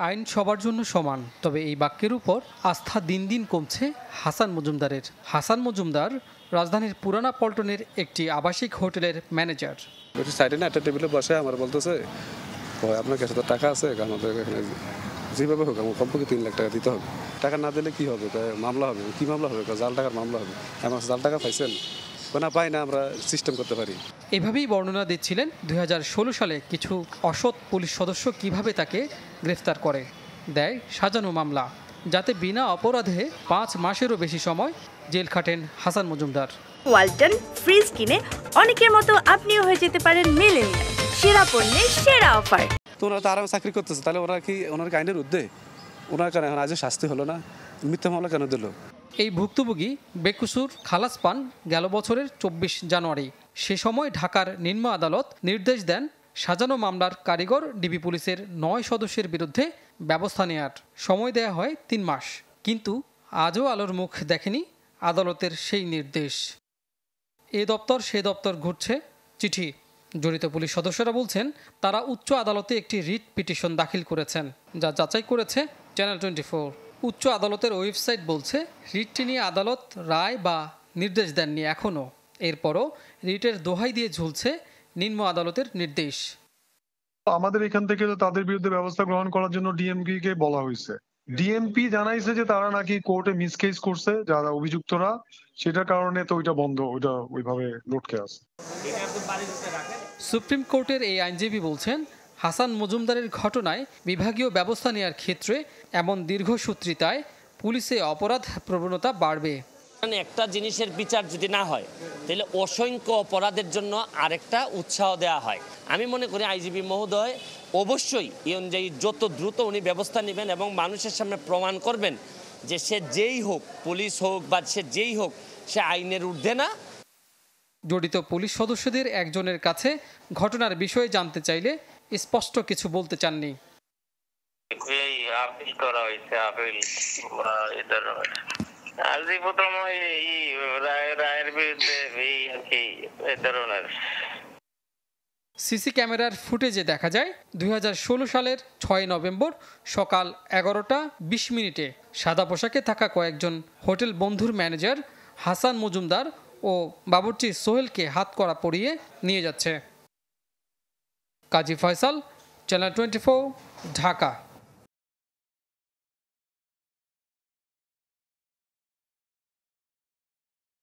আইন সবার জন্য সমান, তবে এই বাক্যের উপর আস্থা দিন দিন কমছে হাসান মজুমদারের। হাসান মজুমদার রাজধানীর পুরানা পল্টনের একটি আবাসিক হোটেলের ম্যানেজার। সাইডে না একটা টেবিলে বসে আমার বলতেছে, আপনার কাছে তো টাকা আছে, আমাদের এখানে যেভাবে হোক আমার কমপক্ষে 3 লাখ টাকা দিতে হবে। টাকা না দিলে কি হবে? মামলা হবে। কি মামলা হবে? জাল টাকার মামলা হবে। আমার জাল টাকা পাইছেন না, পাই না, আমরা সিস্টেম করতে পারি। এভাবেই বর্ণনা দিচ্ছিলেন 2016 সালে কিছু অসৎ পুলিশ সদস্য কিভাবে তাকে গ্রেফতার করে দেয় সাজানো মামলা, যাতে বিনা অপরাধে 5 মাসেরও বেশি সময় জেল খাটেন হাসান মজুমদার। ওয়ালটন ফ্রিজ কিনে অনেকের মতো আপনিও হয়ে যেতে পারেন মিলেনিয়াল। সেরা পণ্যের সেরা অফার। তো ওনারা তো আরামে চাকরি করতেছে, তাহলে ওনারা কি ওনার আইনের ঊর্ধ্বে? ওনার কারণে এখন আজ শাস্তি হলো না, মিথ্যা মামলা কেন দিল? এই ভুক্তভোগী বেকসুর খালাস পান গেল বছরের 24 জানুয়ারি। সে সময় ঢাকার নিম্ন আদালত নির্দেশ দেন সাজানো মামলার কারিগর ডিবি পুলিশের 9 সদস্যের বিরুদ্ধে ব্যবস্থা নেয়ার। সময় দেয়া হয় 3 মাস, কিন্তু আজও আলোর মুখ দেখেনি আদালতের সেই নির্দেশ। এ দপ্তর সে দপ্তর ঘুরছে চিঠি। জড়িত পুলিশ সদস্যরা বলছেন তারা উচ্চ আদালতে একটি রিট পিটিশন দাখিল করেছেন, যা যাচাই করেছে চ্যানেল 24। উচ্চ আদালতের ওয়েবসাইট বলছে রিটটি নিয়ে আদালত রায় বা নির্দেশ দেননি এখনও। এরপরও রিটের দোহাই দিয়ে ঝুলছে নিম্ন আদালতের নির্দেশ। আমাদের এখান থেকে তাদের বিরুদ্ধে ব্যবস্থা গ্রহণ করার জন্য ডিএমপি কে বলা হয়েছে। ডিএমপি জানাইছে যে তারা নাকি কোর্টে মিসকেস করছে যারা অভিযুক্তরা, সেটার কারণে তো ওইটা বন্ধ, ওইটা ওইভাবে লটকে আছে। সুপ্রিম কোর্টের এই আইনজীবী বলছেন হাসান মজুমদারের ঘটনায় বিভাগীয় ব্যবস্থা নেওয়ার ক্ষেত্রে এমন দীর্ঘসূত্রিতায় পুলিশে অপরাধ প্রবণতা বাড়বে। একটা জিনিসের বিচার যদি না হয় তাহলে অসংখ্য অপরাধের জন্য আরেকটা উৎসাহ দেওয়া হয়। আমি মনে করি আইজিপি মহোদয় অবশ্যই এই অনুযায়ী যত দ্রুত উনি ব্যবস্থা নেবেন এবং মানুষের সামনে প্রমাণ করবেন যে সে যেই হোক, পুলিশ হোক বা সে যেই হোক, সে আইনের ঊর্ধ্বে না। জড়িত পুলিশ সদস্যদের একজনের কাছে ঘটনার বিষয়ে জানতে চাইলে স্পষ্ট কিছু বলতে চাননি। আপিল করা হয়েছে, আপিল রায়ের বিরুদ্ধে এই ধরনের। সিসি ক্যামেরার ফুটেজে দেখা যায় 2016 সালের 6 নভেম্বর সকাল 11টা 20 মিনিটে সাদা পোশাকে থাকা কয়েকজন হোটেল বন্ধুর ম্যানেজার হাসান মজুমদার ও বাবুর্চি সোহেলকে হাতকড়া পরিয়ে নিয়ে যাচ্ছে। কাজী ফয়সাল, চ্যানেল 24, ঢাকা।